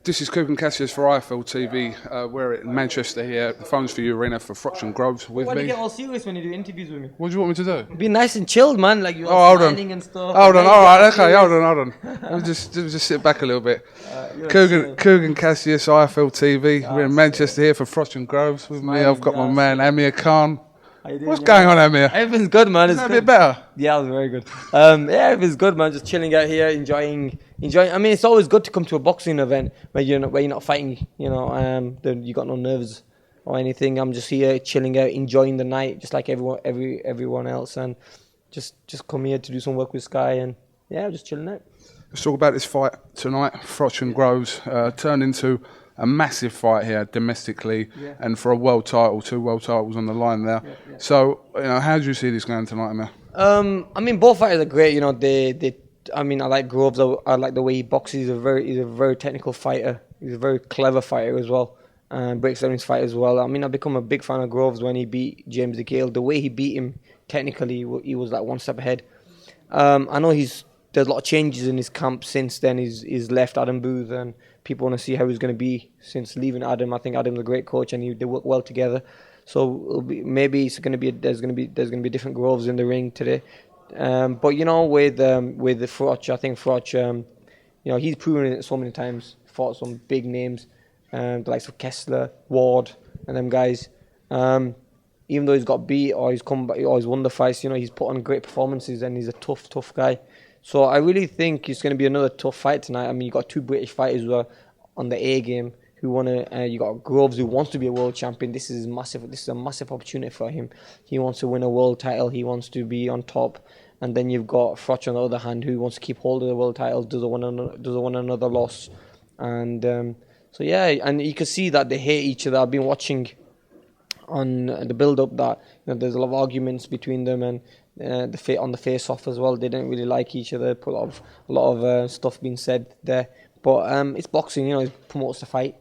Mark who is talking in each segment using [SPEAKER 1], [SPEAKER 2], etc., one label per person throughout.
[SPEAKER 1] This is Kugan Cassius for IFL TV. We're in Manchester here. The phone's for you, Arena, for Froch and Groves with
[SPEAKER 2] Why do
[SPEAKER 1] me.
[SPEAKER 2] you get all serious when you do interviews with me?
[SPEAKER 1] What do you want me to do?
[SPEAKER 2] Be nice and chilled, man. Like you're
[SPEAKER 1] hold on.
[SPEAKER 2] smiling and stuff.
[SPEAKER 1] Hold on, alright, okay, hold on. Let me just sit back a little bit. Kugan Cassius, IFL TV. We're in Manchester here for Froch and Groves with me. I've got my man AMIR Khan. What's going on, AMIR?
[SPEAKER 2] Everything's good, man.
[SPEAKER 1] Is that a bit better?
[SPEAKER 2] Yeah, it was very good. Yeah, everything's good, man. Just chilling out here, enjoying. I mean, it's always good to come to a boxing event where you're not fighting. You got no nerves or anything. I'm just here chilling out, enjoying the night, just like everyone else, and just come here to do some work with Sky, and yeah, just chilling out.
[SPEAKER 1] Let's talk about this fight tonight. Froch and Groves turned into a massive fight here domestically, and for a world title, 2 world titles on the line there. Yeah. So, how do you see this going tonight, Amir?
[SPEAKER 2] I mean, both fighters are great. I like Groves. I like the way he boxes. He's a very technical fighter. He's a very clever fighter as well. Breaks down his fight as well. I mean, I've become a big fan of Groves when he beat James DeGale. The way he beat him, technically, he was like one step ahead. I know there's a lot of changes in his camp since then. He's left Adam Booth, and people want to see how he's going to be since leaving Adam. I think Adam's a great coach, and they work well together. So maybe there's going to be different Groves in the ring today. But with the Froch, I think Froch, he's proven it so many times. Fought some big names, the likes of Kessler, Ward, and them guys. Even though he's got beat or he's come back or he's won the fights, he's put on great performances, and he's a tough guy. So I really think it's going to be another tough fight tonight. I mean, you got 2 British fighters who are on the A game who want to. You got Groves who wants to be a world champion. This is massive. This is a massive opportunity for him. He wants to win a world title. He wants to be on top. And then you've got Froch on the other hand, who wants to keep hold of the world title. Doesn't want another loss. And so yeah, and you can see that they hate each other. I've been watching on the build-up that there's a lot of arguments between them, and on the face-off as well. They didn't really like each other. Put a lot of stuff being said there. But it's boxing, it promotes the fight.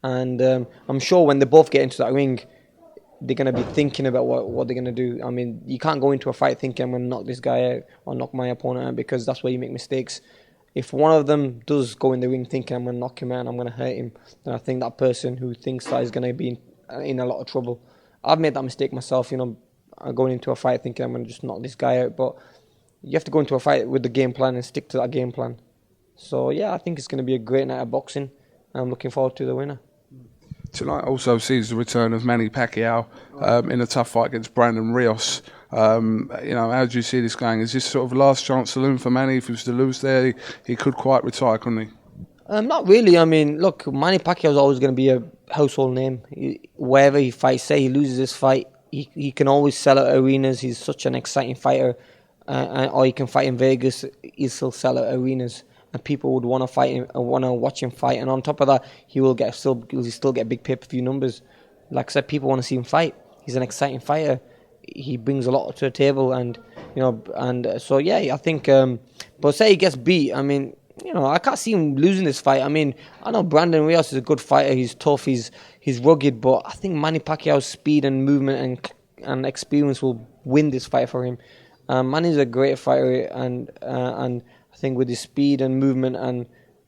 [SPEAKER 2] And I'm sure when they both get into that ring, they're going to be thinking about what they're going to do. I mean, you can't go into a fight thinking I'm going to knock this guy out or knock my opponent out, because that's where you make mistakes. If one of them does go in the ring thinking I'm going to knock him out and I'm going to hurt him, then I think that person who thinks that is going to be in a lot of trouble. I've made that mistake myself, going into a fight thinking I'm going to just knock this guy out. But you have to go into a fight with the game plan and stick to that game plan. So yeah, I think it's going to be a great night of boxing. I'm looking forward to the winner.
[SPEAKER 1] Tonight also sees the return of Manny Pacquiao in a tough fight against Brandon Rios. How do you see this going? Is this sort of last chance saloon for Manny? If he was to lose there, he could quite retire, couldn't he?
[SPEAKER 2] Not really. I mean, look, Manny Pacquiao is always going to be a household name. Wherever he fights, say he loses this fight, he can always sell out arenas. He's such an exciting fighter. Or he can fight in Vegas, he'll still sell out arenas. And people would want to fight him and want to watch him fight. And on top of that, he'll still get big pay-per-view numbers. Like I said, people want to see him fight. He's an exciting fighter. He brings a lot to the table, and so yeah, I think. But say he gets beat, I mean, I can't see him losing this fight. I mean, I know Brandon Rios is a good fighter. He's tough. He's rugged. But I think Manny Pacquiao's speed and movement and experience will win this fight for him. Manny's a great fighter, and I think with his speed and movement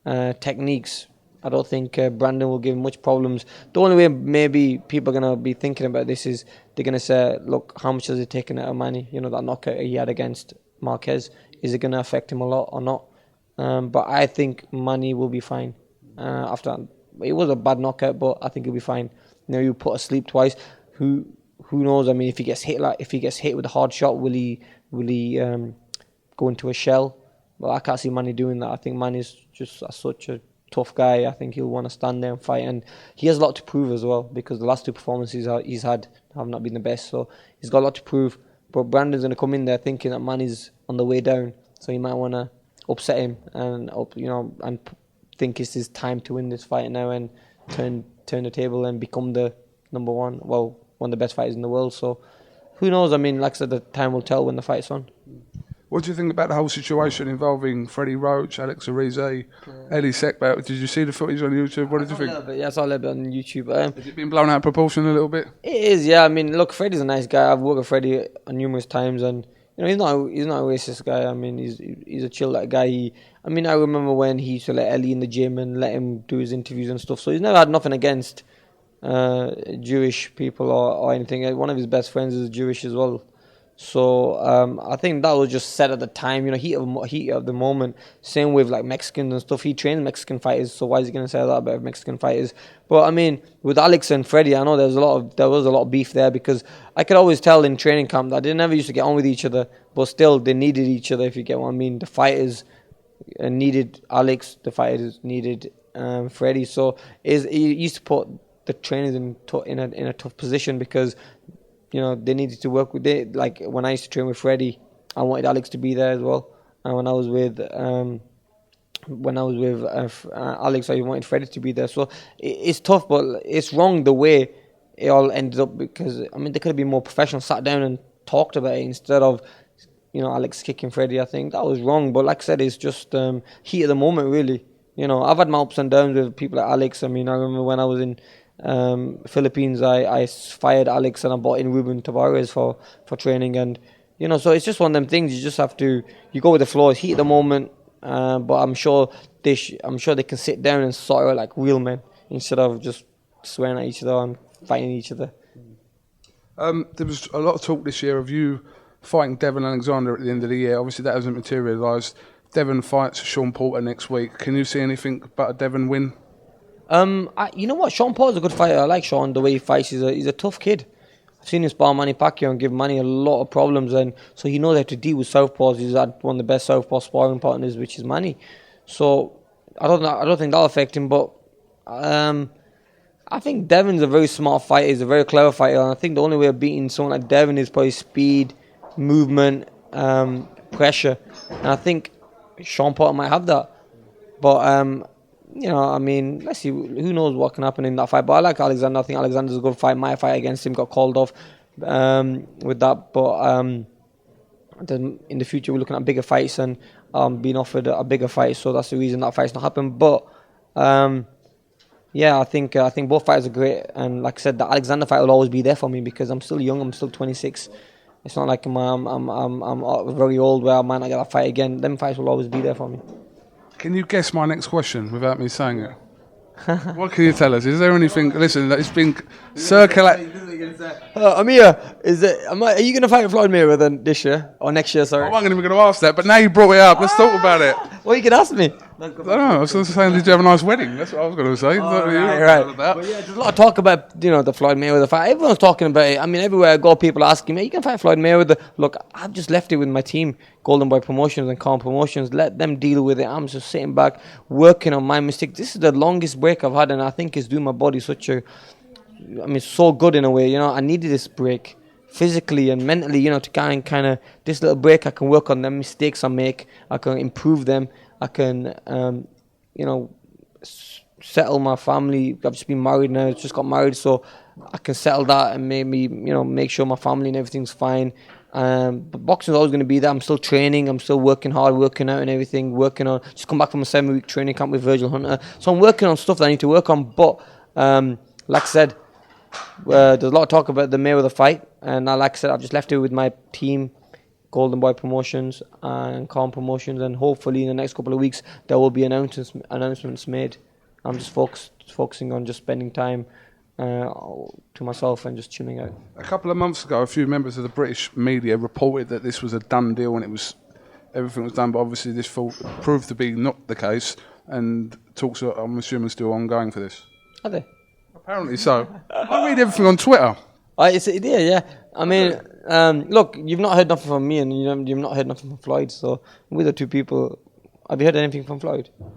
[SPEAKER 2] and techniques, I don't think Brandon will give him much problems. The only way maybe people are going to be thinking about this is they're going to say, look, how much has he taken out of Manny? That knockout he had against Marquez. Is it going to affect him a lot or not? But I think Manny will be fine. After that, it was a bad knockout, but I think he'll be fine. You put asleep twice. Who knows? I mean, if he gets hit with a hard shot, will he go into a shell? Well, I can't see Manny doing that. I think Manny's just such a tough guy. I think he'll want to stand there and fight, and he has a lot to prove as well, because the last 2 performances he's had have not been the best. So he's got a lot to prove. But Brandon's going to come in there thinking that Manny's on the way down, so he might want to upset him and think it's his time to win this fight now and turn the table and become the number one, one of the best fighters in the world. So who knows? I mean, like I said, the time will tell when the fight's on.
[SPEAKER 1] What do you think about the whole situation involving Freddie Roach, Alex Ariza, Eddie Sekbat? Did you see the footage on YouTube? What did you think?
[SPEAKER 2] Yeah, I saw a little bit on YouTube.
[SPEAKER 1] Has it been blown out of proportion a little bit?
[SPEAKER 2] It is, yeah. I mean, look, Freddie's a nice guy. I've worked with Freddie numerous times, and he's not a racist guy. I mean, he's a chill guy. I mean, I remember when he used to let Ellie in the gym and let him do his interviews and stuff. So he's never had nothing against Jewish people or anything. One of his best friends is Jewish as well. So I think that was just said at the time, heat of the moment. Same with like Mexicans and stuff. He trains Mexican fighters, so why is he going to say that about Mexican fighters? But I mean, with Alex and Freddie, I know there was a lot of beef there, because I could always tell in training camp that they never used to get on with each other, but still they needed each other, if you get what I mean. The fighters needed Alex, the fighters needed Freddie. So he used to put the trainers in a tough position, because they needed to work with it. Like when I used to train with Freddie, I wanted Alex to be there as well. And when I was with Alex, I wanted Freddie to be there. So it's tough, but it's wrong the way it all ended up, because I mean they could have been more professional, sat down and talked about it instead of Alex kicking Freddie. I think that was wrong. But like I said, it's just heat of the moment, really. I've had my ups and downs with people like Alex. I mean, I remember when I was in Philippines, I fired Alex and I brought in Ruben Tavares for training, and so it's just one of them things. You just have to go with the flow. It's heat of the moment, but I'm sure they can sit down and sort it out like real men, instead of just swearing at each other and fighting each other.
[SPEAKER 1] There was a lot of talk this year of you fighting Devon Alexander at the end of the year. Obviously that hasn't materialised. Devon fights Sean Porter next week. Can you see anything but a Devon win?
[SPEAKER 2] You know what? Sean Paul's a good fighter. I like Sean, the way he fights. He's a tough kid. I've seen him spar Manny Pacquiao and give Manny a lot of problems, and so he knows how to deal with southpaws. He's had one of the best southpaw sparring partners, which is Manny. So I don't think that'll affect him. But I think Devon's a very smart fighter. He's a very clever fighter, and I think the only way of beating someone like Devon is probably speed, movement, pressure, and I think Sean Porter might have that. But I mean, let's see. Who knows what can happen in that fight? But I like Alexander. I think Alexander's a good fight. My fight against him got called off with that. But in the future, we're looking at bigger fights and being offered a bigger fight. So that's the reason that fight's not happened. But I think both fights are great. And like I said, the Alexander fight will always be there for me, because I'm still young. I'm still 26. It's not like I'm very old where I might not get that fight again. Them fights will always be there for me.
[SPEAKER 1] Can you guess my next question without me saying it? What can you tell us? Is there anything? Listen, it's been circulated.
[SPEAKER 2] Amir, are you going to fight Floyd Mayweather this year or next year? Sorry,
[SPEAKER 1] I wasn't even going to ask that, but now you brought it up. Let's talk about it.
[SPEAKER 2] Well, you can ask me.
[SPEAKER 1] I don't know. I was just saying, did you have a nice wedding? That's what I was going to say.
[SPEAKER 2] Right. But yeah, there's a lot of talk about the Floyd Mayweather fight. Everyone's talking about it. I mean, everywhere I go, people are asking me, "You can fight Floyd Mayweather?" Look, I've just left it with my team, Golden Boy Promotions and Calm Promotions. Let them deal with it. I'm just sitting back, working on my mistake. This is the longest break I've had, and I think it's doing my body so good in a way. I needed this break physically and mentally. To kind of this little break, I can work on the mistakes I make. I can improve them. I can, settle my family. I've just been married now. Just got married, so I can settle that and make sure my family and everything's fine. But boxing's always going to be there. I'm still training. I'm still working hard, working out and everything. Just come back from a 7-week training camp with Virgil Hunter. So I'm working on stuff that I need to work on. But like I said, there's a lot of talk about the Mayweather fight, and like I said, I've just left it with my team, Golden Boy Promotions and Calm Promotions, and hopefully in the next couple of weeks there will be announcements made. I'm just focusing on just spending time to myself and just chilling out.
[SPEAKER 1] A couple of months ago, a few members of the British media reported that this was a done deal and everything was done, but obviously this proved to be not the case, and talks are, I'm assuming, still ongoing for this.
[SPEAKER 2] Are they?
[SPEAKER 1] Apparently so. I read everything on Twitter.
[SPEAKER 2] Yeah. I mean, look, you've not heard nothing from me, and you've not heard nothing from Floyd. So we're the two people. Have you heard anything from Floyd?
[SPEAKER 1] Do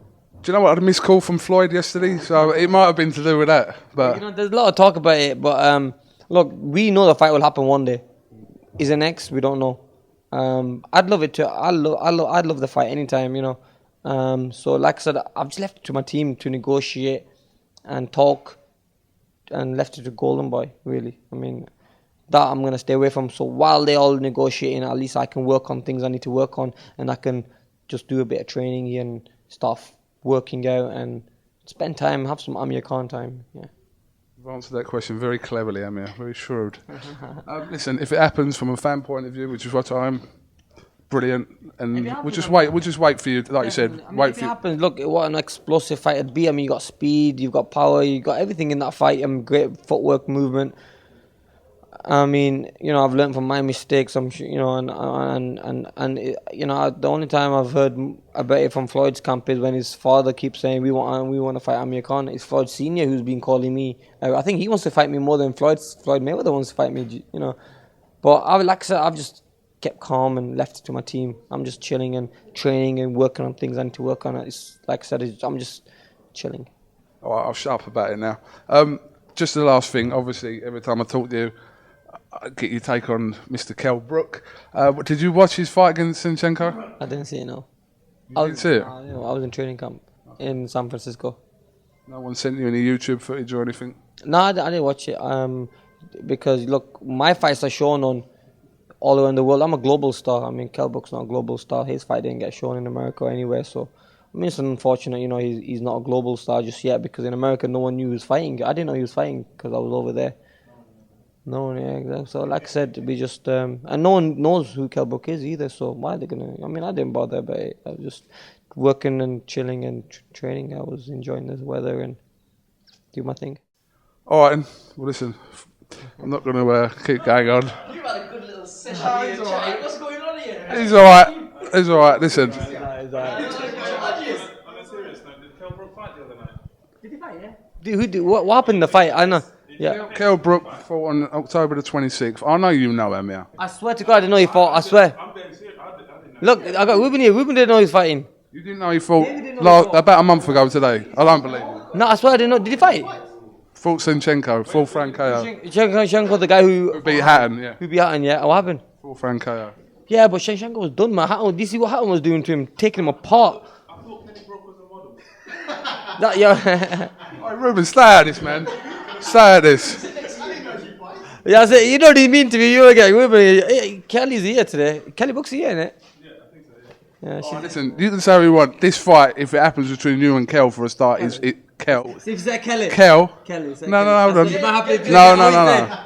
[SPEAKER 1] you know what? I had a missed call from Floyd yesterday, so it might have been to do with that. But
[SPEAKER 2] there's a lot of talk about it. But look, we know the fight will happen one day. Is it next? We don't know. I'd love it to. I'd love the fight anytime. So like I said, I've just left it to my team to negotiate and talk, and left it to Golden Boy. Really, I mean, that I'm gonna stay away from. So while they're all negotiating, at least I can work on things I need to work on, and I can just do a bit of training here and stuff, working out, and spend time, have some Amir Khan time. Yeah.
[SPEAKER 1] You've answered that question very cleverly, Amir. Very shrewd. Listen, if it happens from a fan point of view, which is what I'm, brilliant, and
[SPEAKER 2] If it
[SPEAKER 1] we'll
[SPEAKER 2] happens,
[SPEAKER 1] just
[SPEAKER 2] I mean,
[SPEAKER 1] wait. We'll just wait for you, like you said.
[SPEAKER 2] I mean,
[SPEAKER 1] Wait
[SPEAKER 2] if
[SPEAKER 1] for
[SPEAKER 2] it
[SPEAKER 1] you.
[SPEAKER 2] happens, look what an explosive fight it'd be. I mean, you got speed, you've got power, you got everything in that fight. Great footwork, movement. I mean, you know, I've learned from my mistakes. I'm sure, you know, and you know, the only time I've heard about it from Floyd's camp is when his father keeps saying we want to fight Amir Khan. It's Floyd Senior who's been calling me. I think he wants to fight me more than Floyd Mayweather wants to fight me. You know, but like I said, I've just kept calm and left it to my team. I'm just chilling and training and working on things I need to work on. It's like I said, I'm just chilling.
[SPEAKER 1] All right, I'll shut up about it now. Just the last thing. Obviously, every time I talk to you, I get your take on Mr. Kell Brook. Did you watch his fight against Zinchenko?
[SPEAKER 2] I didn't see it, no.
[SPEAKER 1] You didn't see it?
[SPEAKER 2] I was in training camp in San Francisco.
[SPEAKER 1] No one sent you any YouTube footage or anything?
[SPEAKER 2] No, I didn't watch it. Because look, my fights are shown on all around the world. I'm a global star. I mean, Kell Brook's not a global star. His fight didn't get shown in America or anywhere. So, I mean, it's unfortunate. You know, he's not a global star just yet because in America no one knew he was fighting. I didn't know he was fighting because I was over there. No one, yeah, exactly. So, like I said, we just and no one knows who Kell Brook is either. So, why are they gonna? I mean, I didn't bother about it. I was just working and chilling and training. I was enjoying the weather and do my thing.
[SPEAKER 1] All right, well, listen, I'm not going to keep going on.
[SPEAKER 3] You've had a good little session here, Jay. What's going on here?
[SPEAKER 1] He's all right. He's all right. Listen.
[SPEAKER 3] On a serious note, did Kell Brook fight the other night?
[SPEAKER 2] Did he fight? Yeah. What happened in the fight? I know. Yeah.
[SPEAKER 1] Kell Brook fought on October the 26th. I know you know Amir.
[SPEAKER 2] I swear to God, I didn't know he fought. I swear.
[SPEAKER 3] I'm being serious. I didn't know.
[SPEAKER 2] Look, I got Ruben here. Ruben didn't know he was fighting.
[SPEAKER 1] You didn't know he fought about a month ago today. I don't believe you.
[SPEAKER 2] No, I swear I didn't know. Did he fight?
[SPEAKER 1] Fought Zinchenko, full Frank KO.
[SPEAKER 2] Shanchenko, the guy who
[SPEAKER 1] Beat Hatton, yeah.
[SPEAKER 2] beat Hatton, yeah. What happened?
[SPEAKER 1] Full Frank KO.
[SPEAKER 2] Yeah, but Shanchenko was done, man. Hatton, did you see what Hatton was doing to him? Taking him apart.
[SPEAKER 3] I thought Kenny Brook was a model.
[SPEAKER 2] That, yeah.
[SPEAKER 1] All right, Ruben, stay out of this, man. Stay out of this.
[SPEAKER 2] Yeah, I said, you know what he mean to me? You were getting Ruben. Hey, Kelly's here today. Kelly Brook's here, innit?
[SPEAKER 3] Yeah, I think so, yeah.
[SPEAKER 2] Yeah,
[SPEAKER 1] Oh, listen, you can say what you want. This fight, if it happens between you and Kell for a start, is it Kell?
[SPEAKER 2] See if you say Kelly.
[SPEAKER 1] Kell?
[SPEAKER 2] Kelly. Say
[SPEAKER 1] No, hold on.
[SPEAKER 2] No.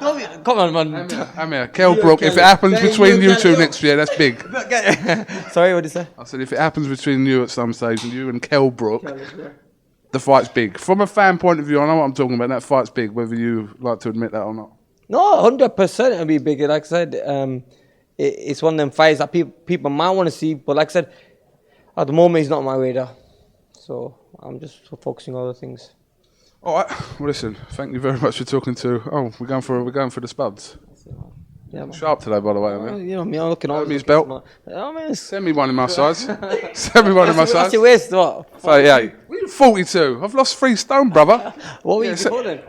[SPEAKER 1] No.
[SPEAKER 2] Come on, man.
[SPEAKER 1] Amir, Kell Brook, if it happens between you two next year, that's big.
[SPEAKER 2] Sorry, what did you say?
[SPEAKER 1] I said, if it happens between you at some stage and you and Kell Brook, the fight's big. From a fan point of view, I know what I'm talking about. That fight's big, whether you like to admit that or not.
[SPEAKER 2] No, 100% it'll be bigger. Like I said, it's one of them fights that people might want to see, but like I said, at the moment it's not on my radar. So I'm just focusing on other things.
[SPEAKER 1] All right. Well, listen. Thank you very much for talking to. Oh, we're going for the spuds.
[SPEAKER 2] Yeah, man.
[SPEAKER 1] Sharp today, by the way, man.
[SPEAKER 2] You know me, I'm looking on.
[SPEAKER 1] His belt.
[SPEAKER 2] Oh, man,
[SPEAKER 1] Send me one in my size. Send me one in my size.
[SPEAKER 2] What's your waist? What?
[SPEAKER 1] 38. 42. I've lost 3 stone, brother.
[SPEAKER 2] What were you
[SPEAKER 1] so-
[SPEAKER 2] before then?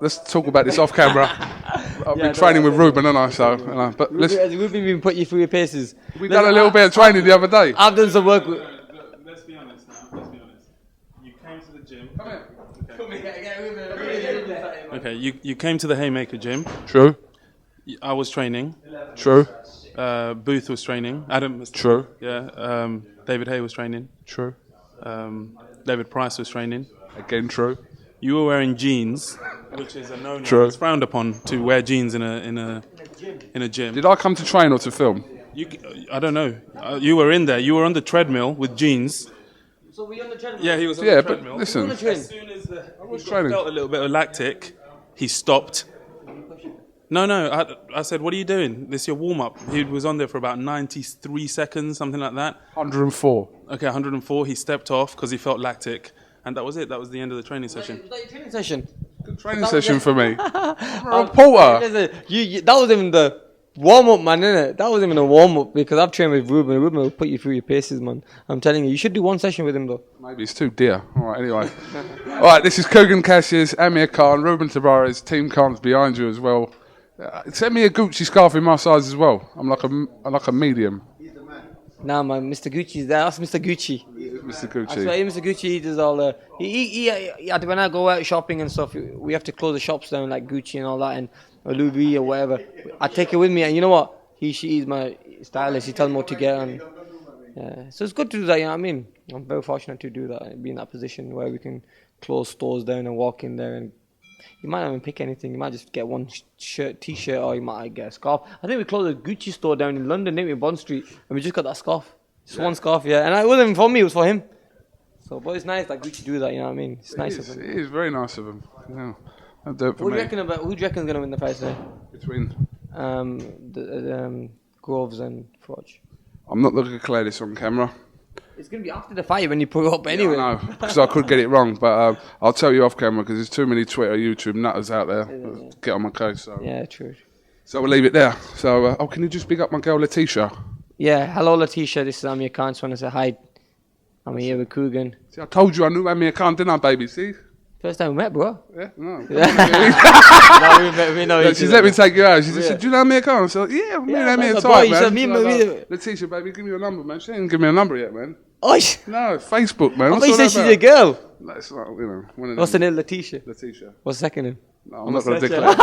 [SPEAKER 1] Let's talk about this off camera. I've been training with Ruben, haven't I? So, you know, but listen,
[SPEAKER 2] Has Ruben been putting you through your paces?
[SPEAKER 1] we done a little bit of training the other day.
[SPEAKER 2] I've done some work with.
[SPEAKER 3] Let's be honest now. Let's be honest. You came to the gym. Okay, you came to the Haymaker gym.
[SPEAKER 1] True.
[SPEAKER 3] I was training.
[SPEAKER 1] True.
[SPEAKER 3] Booth was training. Adam was
[SPEAKER 1] True.
[SPEAKER 3] Yeah. David Hay was training.
[SPEAKER 1] True.
[SPEAKER 3] David Price was training.
[SPEAKER 1] Again, true.
[SPEAKER 3] You were wearing jeans, which is a no-no.
[SPEAKER 1] True.
[SPEAKER 3] It's frowned upon to wear jeans in a gym.
[SPEAKER 1] Did I come to train or to film?
[SPEAKER 3] I don't know. You were in there. You were on the treadmill with jeans.
[SPEAKER 2] So were you on the treadmill?
[SPEAKER 3] Yeah, he was on
[SPEAKER 1] Yeah,
[SPEAKER 3] the
[SPEAKER 1] but
[SPEAKER 3] treadmill.
[SPEAKER 1] listen.
[SPEAKER 3] As soon as he
[SPEAKER 1] training.
[SPEAKER 3] felt a little bit of lactic, he stopped. No. I said, what are you doing? This is your warm-up. He was on there for about 93 seconds, something like that.
[SPEAKER 1] 104.
[SPEAKER 3] Okay, 104. He stepped off because he felt lactic. And that was it. That was the end of the training session.
[SPEAKER 2] Was that your training session?
[SPEAKER 1] Good training session for me. I'm a reporter.
[SPEAKER 2] Listen, that was even the warm-up, man, innit? That was even a warm-up because I've trained with Ruben. Ruben will put you through your paces, man. I'm telling you, you should do one session with him, though.
[SPEAKER 1] Maybe it's too dear. All right, anyway. All right, this is Kugan Cassius, Amir Khan, Ruben Tavares, Team Khan's behind you as well. Send me a Gucci scarf in my size as well. I'm like a medium.
[SPEAKER 2] Nah, man, Mr. Gucci's there. That's Mr. Gucci.
[SPEAKER 1] Mr.
[SPEAKER 2] I
[SPEAKER 1] Gucci.
[SPEAKER 2] swear, Mr. Gucci, he does all the... when I go out shopping and stuff, we have to close the shops down, like Gucci and all that, and or Louis V or whatever. I take it with me, and you know what? She's my stylist. He tells me what to get, and yeah. So it's good to do that, you know what I mean? I'm very fortunate to do that, be in that position where we can close stores down and walk in there and You might not even pick anything. You might just get one shirt, t-shirt, or you might get a scarf. I think we closed a Gucci store down in London, didn't we, Bond Street, and we just got that scarf. Just one scarf, yeah. And it wasn't even for me; it was for him. So, but it's nice that Gucci do that. You know what I mean? It's nice of him.
[SPEAKER 1] It is very nice of him. Yeah. I'll do it for
[SPEAKER 2] Who do
[SPEAKER 1] me.
[SPEAKER 2] you reckon about? Who do you reckon is gonna win the fight today?
[SPEAKER 1] Between.
[SPEAKER 2] Groves and Froch.
[SPEAKER 1] I'm not going to declare this on camera.
[SPEAKER 2] It's gonna be after the fight when you put it up anyway.
[SPEAKER 1] I know, because I could get it wrong, but I'll tell you off camera because there's too many Twitter, YouTube nutters out there. Get on my case. So.
[SPEAKER 2] Yeah, true.
[SPEAKER 1] So we'll leave it there. So, can you just pick up my girl Letitia?
[SPEAKER 2] Yeah, hello Letitia. This is Amir Khan. Just want to say hi. I'm here with Coogan.
[SPEAKER 1] See, I told you I knew Amir Khan, didn't I, baby? See?
[SPEAKER 2] First time we met, bro.
[SPEAKER 1] Yeah, no.
[SPEAKER 2] No, we know.
[SPEAKER 1] She's let me take you out. She just said, "Do you know Amir Khan?" I said, "Yeah, me and Amir
[SPEAKER 2] that's
[SPEAKER 1] tight,
[SPEAKER 2] a boy. You
[SPEAKER 1] man."
[SPEAKER 2] said me,
[SPEAKER 1] Letitia, baby, give me your number, man. She ain't give me a number yet, man.
[SPEAKER 2] Oh,
[SPEAKER 1] No, Facebook, man.
[SPEAKER 2] I
[SPEAKER 1] What's
[SPEAKER 2] thought you
[SPEAKER 1] all
[SPEAKER 2] said
[SPEAKER 1] that
[SPEAKER 2] she's
[SPEAKER 1] about?
[SPEAKER 2] a girl.
[SPEAKER 1] That's not, you know, one of
[SPEAKER 2] What's the
[SPEAKER 1] them.
[SPEAKER 2] name? Letitia.
[SPEAKER 1] Letitia.
[SPEAKER 2] What's the second name?
[SPEAKER 1] No, I'm not going to
[SPEAKER 2] search
[SPEAKER 1] declare.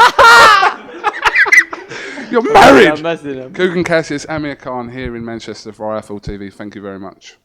[SPEAKER 1] You're
[SPEAKER 2] I'm
[SPEAKER 1] married.
[SPEAKER 2] messing up.
[SPEAKER 1] Coogan Cassius, Amir Khan here in Manchester for IFL TV. Thank you very much.